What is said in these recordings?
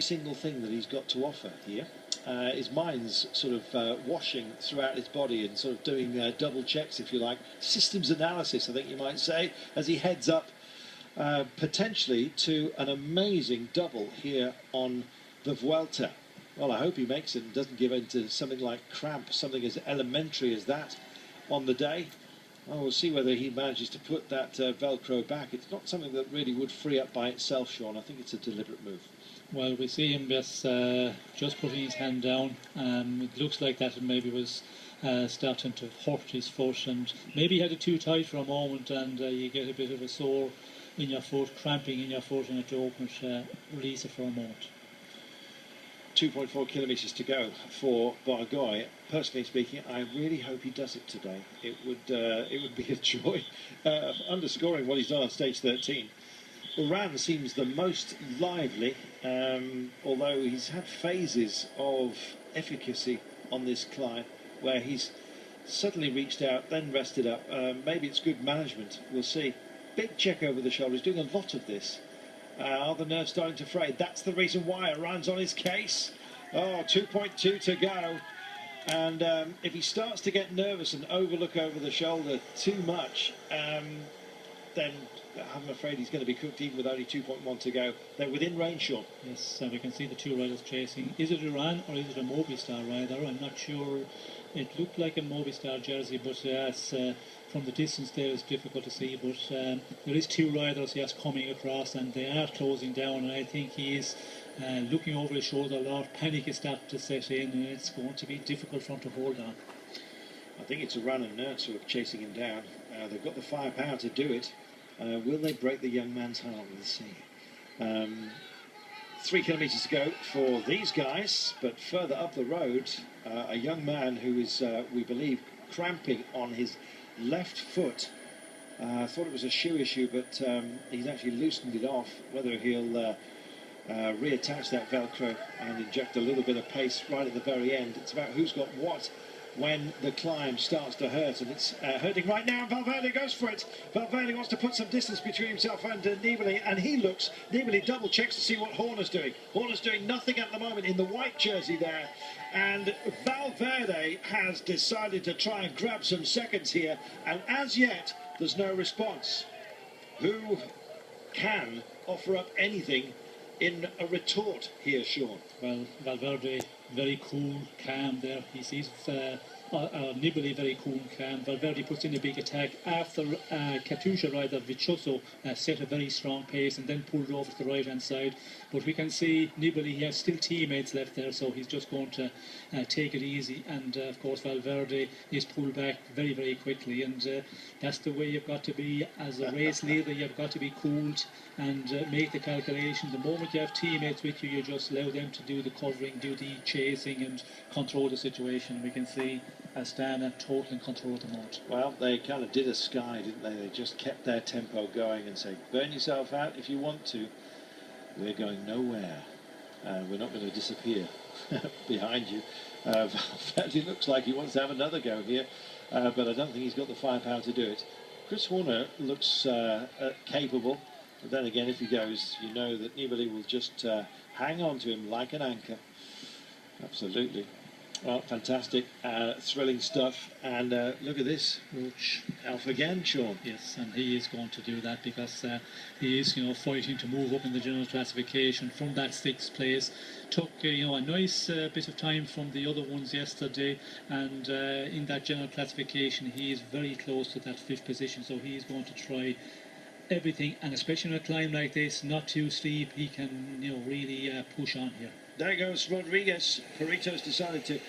single thing that he's got to offer here. His mind's sort of washing throughout his body and sort of doing double checks, if you like, systems analysis, I think you might say, as he heads up potentially to an amazing double here on the Vuelta. Well, I hope he makes it and doesn't give in to something like cramp, something as elementary as that on the day. Well, we'll see whether he manages to put that Velcro back. It's not something that really would free up by itself, Sean. I think it's a deliberate move. Well, we see him just putting his hand down. It looks like that maybe was starting to hurt his foot, and maybe he had it too tight for a moment, and you get a bit of a sore in your foot, cramping in your foot, and to open it, release it for a moment. 2.4 kilometres to go for Bargoy. Personally speaking, I really hope he does it today. It would be a joy, underscoring what he's done on stage 13. Uran seems the most lively, although he's had phases of efficacy on this climb where he's suddenly reached out, then rested up. Maybe it's good management, we'll see. Big check over the shoulder, he's doing a lot of this. Are the nerves starting to fray? That's the reason why Uran's on his case. Oh, 2.2 to go. And if he starts to get nervous and overlook over the shoulder too much, then I'm afraid he's going to be cooked even with only 2.1 to go. They're within range, Sean. Yes, we can see the two riders chasing. Is it Uran or is it a Movistar rider? I'm not sure. It looked like a Movistar jersey, but from the distance there it's difficult to see. But there is two riders, yes, coming across, and they are closing down, and I think he is looking over his shoulder. A lot of panic is starting to set in, and it's going to be difficult for him to hold on. I think it's Uran and Nertz who are chasing him down. They've got the firepower to do it. Will they break the young man's heart? We'll see. 3 kilometres to go for these guys, but further up the road, a young man who is, we believe, cramping on his left foot. I thought it was a shoe issue, but he's actually loosened it off. Whether he'll reattach that Velcro and inject a little bit of pace right at the very end. It's about who's got what when the climb starts to hurt, and it's hurting right now. Valverde goes for it. Valverde wants to put some distance between himself and Nibali, and Nibali double checks to see what Horner's doing. Horner's doing nothing at the moment in the white jersey there, and Valverde has decided to try and grab some seconds here, and as yet there's no response. Who can offer up anything in a retort here, Sean? Well, Valverde very cool, calm there. He sees Nibali very cool and calm. Valverde puts in a big attack after Katusha rider Viccioso set a very strong pace and then pulled over to the right hand side. But we can see Nibali, he has still teammates left there, so he's just going to take it easy. And of course Valverde is pulled back very, very quickly, and that's the way you've got to be as a race leader. You've got to be cooled and make the calculation. The moment you have teammates with you, you just allow them to do the covering, do the chasing and control the situation. We can see Astana total in control at the moment. Well, they kind of did a Sky, didn't they? They just kept their tempo going and said, burn yourself out if you want to. We're going nowhere. We're not going to disappear behind you. Valverde looks like he wants to have another go here, but I don't think he's got the firepower to do it. Chris Horner looks capable, but then again, if he goes, you know that Nibali will just hang on to him like an anchor. Absolutely. Well, fantastic, thrilling stuff, and look at this, Alf again, Sean. Yes, and he is going to do that because he is, fighting to move up in the general classification from that 6th place. Took, a nice bit of time from the other ones yesterday, and in that general classification, he is very close to that 5th position, so he is going to try everything, and especially on a climb like this, not too steep, he can, really push on here. There goes Rodriguez. Perito's decided to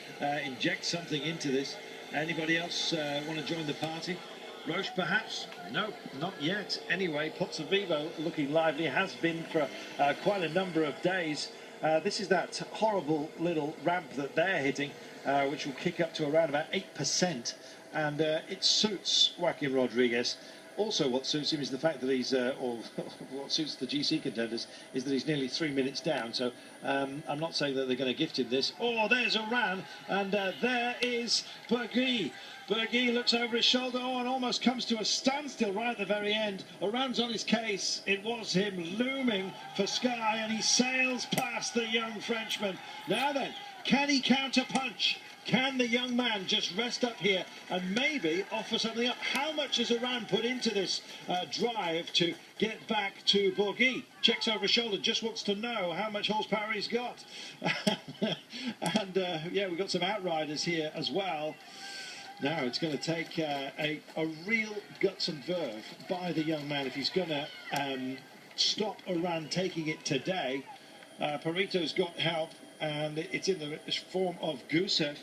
inject something into this. Anybody else want to join the party? Roche, perhaps? No, not yet. Anyway, Pozzovivo looking lively, has been for quite a number of days. This is that horrible little ramp that they're hitting, which will kick up to around about 8%. And it suits Joaquin Rodriguez. Also, what suits him is the fact that he's, or what suits the GC contenders, is that he's nearly 3 minutes down. So I'm not saying that they're going to gift him this. Oh, there's Oran, and there is Bergy. Bergy looks over his shoulder, and almost comes to a standstill right at the very end. Oran's on his case. It was him looming for Sky, and he sails past the young Frenchman. Now then, can he counter-punch? Can the young man just rest up here and maybe offer something up? How much has Oran put into this drive to get back to Bergy? Checks over his shoulder, just wants to know how much horsepower he's got. And yeah, we've got some outriders here as well. Now it's going to take a real guts and verve by the young man if he's going to stop Oran taking it today. Parito's got help, and it's in the form of Gusev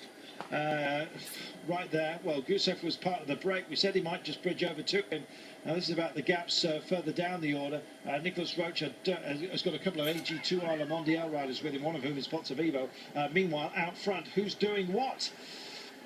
right there. Well, Gusev was part of the break. We said he might just bridge over to him. Now this is about the gaps further down the order. Nicolas Roche has got a couple of AG2 Isla Mondial riders with him, one of whom is Pozzovivo. Meanwhile, out front, who's doing what?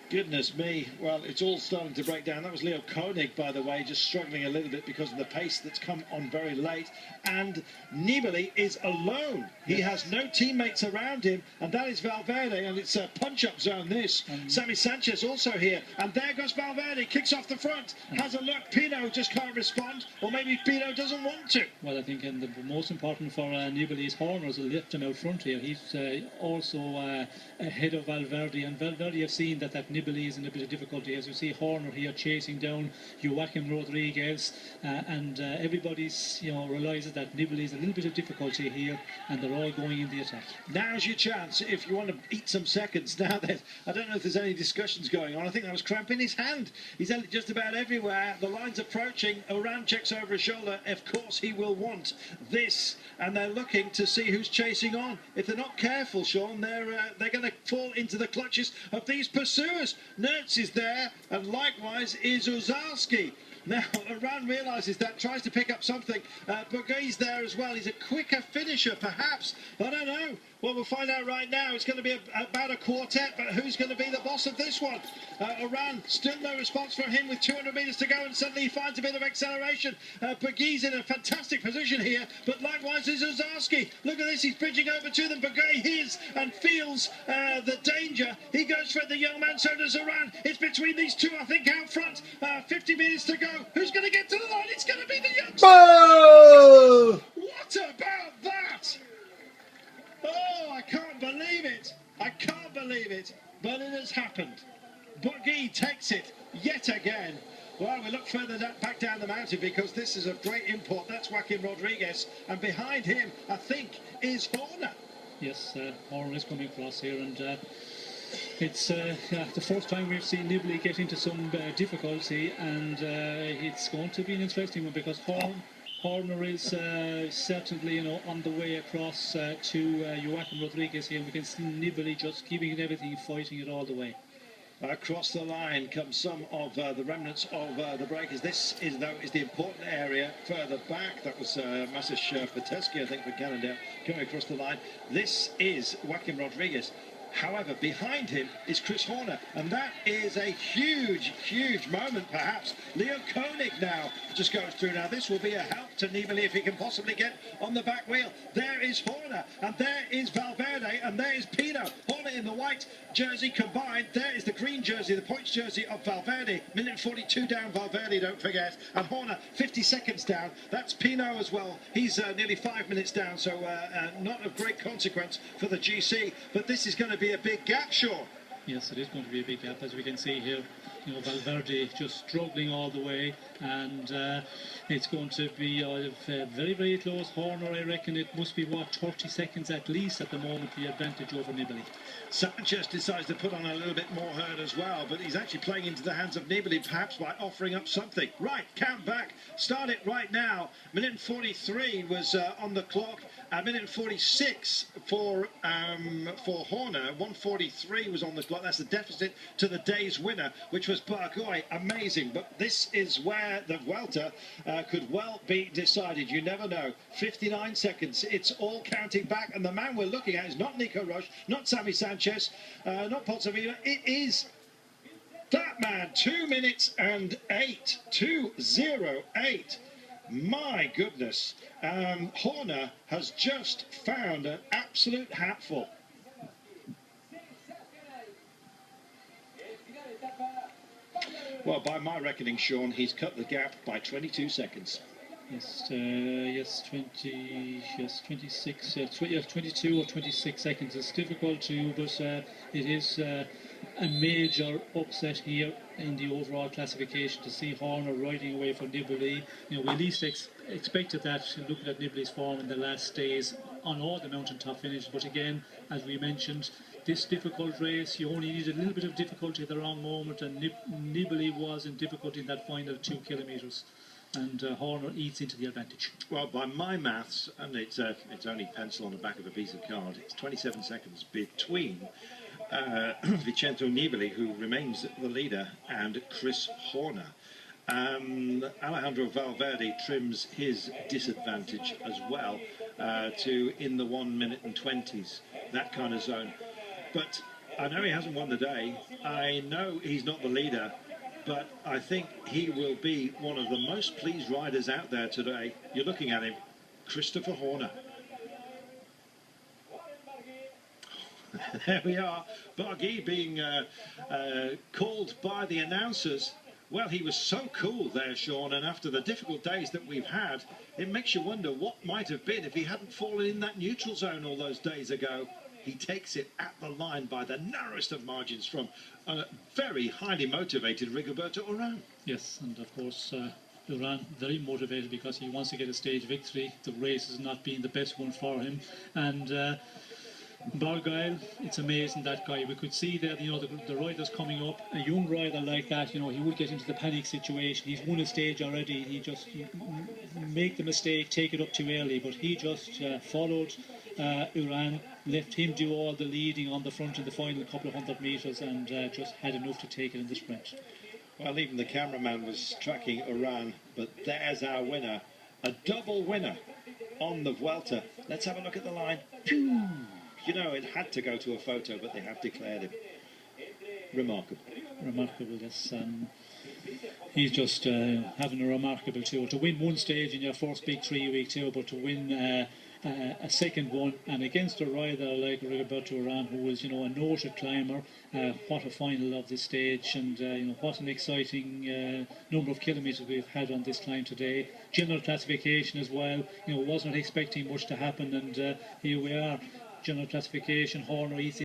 Goodness me, well, it's all starting to break down. That was Leo Koenig, by the way, just struggling a little bit because of the pace that's come on very late. And Nibali is alone. He has no teammates around him, and that is Valverde, and it's a punch-up zone, this. Sammy Sanchez also here, and there goes Valverde, kicks off the front, has a look. Pino just can't respond, or maybe Pino doesn't want to. Well, I think the most important for Nibali is Horner's will lift him out front here. He's also ahead of Valverde, and Valverde have seen that Nibali is in a bit of difficulty, as you see Horner here chasing down Joaquim Rodriguez, and everybody's realises that Nibali is a little bit of difficulty here, and they're all going in the attack. Now's your chance if you want to eat some seconds. Now then, I don't know if there's any discussions going on. I think that was cramp in his hand. He's had it just about everywhere. The line's approaching. Oran checks over his shoulder. Of course he will want this, and they're looking to see who's chasing on. If they're not careful, Sean, they're going to fall into the clutches of these pursuers. Nertz is there, and likewise is Uzarski. Now, Oran realises that, tries to pick up something. Bergy's there as well. He's a quicker finisher, perhaps. I don't know. Well, we'll find out right now. It's going to be about a quartet, but who's going to be the boss of this one? Oran, still no response from him with 200 metres to go, and suddenly he finds a bit of acceleration. Bergy's in a fantastic position here, but likewise is Uzarski. Look at this, he's bridging over to them. Bergy hears and feels the danger. He goes for the young man, so does Oran. It's between these two, I think, out front. 50 minutes to go. Who's going to get to the line? It's going to be the youngster. Oh! What about that? Oh, I can't believe it. I can't believe it. But it has happened. Bergy takes it yet again. Well, we look further back down the mountain because this is a great import. That's Joaquim Rodriguez. And behind him, I think, is Horner. Yes, Horner is coming across here, and it's the first time we've seen Nibali get into some difficulty, and it's going to be an interesting one because Horner is certainly on the way across to Joaquim Rodriguez here. We can see Nibali just keeping it everything, fighting it all the way. Across the line comes some of the remnants of the breakers. This is the important area further back. That was Masish Pateski, I think, for Cannondale coming across the line. This is Joaquim Rodriguez. However, behind him is Chris Horner, and that is a huge, huge moment, perhaps. Leo Koenig now just goes through. Now, this will be a help to Nibali if he can possibly get on the back wheel. There is Horner, and there is Valverde, and there is Pino. Horner in the white jersey combined. There is the green jersey, the points jersey of Valverde. Minute 42 down, Valverde, don't forget. And Horner, 50 seconds down. That's Pino as well. He's nearly 5 minutes down, so not of great consequence for the GC. But this is going to be a big gap, sure. Yes, it is going to be a big gap, as we can see here. Valverde just struggling all the way, and it's going to be very, very close. Horner, I reckon it must be, 30 seconds at least at the moment, the advantage over Nibali. Sanchez decides to put on a little bit more hurt as well, but he's actually playing into the hands of Nibali, perhaps by offering up something. Right, count back, start it right now. Minute 43 was on the clock. Minute 46 for Horner. 1:43 was on the clock. That's the deficit to the day's winner, which was Bergy. Amazing. But this is where the Vuelta could well be decided. You never know. 59 seconds. It's all counting back. And the man we're looking at is not Nico Roche, not Sammy Sanchez, not Pozzovivo. It is That man, 2 minutes and 8, 2:08. My goodness, Horner has just found an absolute hatful. Well, by my reckoning, Sean, he's cut the gap by 22 seconds. Yes, 22 or 26 seconds. It's difficult to, but it is a major upset here in the overall classification to see Horner riding away from Nibali. You know, we at least expected that, looking at Nibali's form in the last days on all the mountaintop finishes. But again, as we mentioned, this difficult race, you only need a little bit of difficulty at the wrong moment, and Nibali was in difficulty in that final 2 kilometres. And Horner eats into the advantage. Well, by my maths, and it's only pencil on the back of a piece of card, it's 27 seconds between Vincenzo Nibali, who remains the leader, and Chris Horner. Alejandro Valverde trims his disadvantage as well to in the 1 minute and 20s, that kind of zone. But I know he hasn't won the day. I know he's not the leader. But I think he will be one of the most pleased riders out there today. You're looking at him, Christopher Horner. There we are, Barguil being called by the announcers. Well, he was so cool there, Sean, and after the difficult days that we've had, it makes you wonder what might have been if he hadn't fallen in that neutral zone all those days ago. He takes it at the line by the narrowest of margins from a very highly motivated Rigoberto Urán. Yes, and of course Urán very motivated because he wants to get a stage victory. The race has not been the best one for him, and Barguil, it's amazing, that guy. We could see there, you know, the riders coming up. A young rider like that, you know, he would get into the panic situation. He's won a stage already. He just make the mistake, take it up too early. But he just followed Urán, left him do all the leading on the front in the final couple of 100 metres, and just had enough to take it in the sprint. Well, even the cameraman was tracking Urán, but there's our winner. A double winner on the Vuelta. Let's have a look at the line. Phew. You know, it had to go to a photo, but they have declared him. Remarkable. Remarkable, yes. He's just having a remarkable tour. To win one stage in your first big 3-week tour, but to win a second one, and against a rider like Rigoberto Urán, who was, you know, a noted climber. What a final of this stage, and you know, what an exciting number of kilometres we've had on this climb today. General classification as well. You know, wasn't expecting much to happen, and here we are. General classification, Horner eats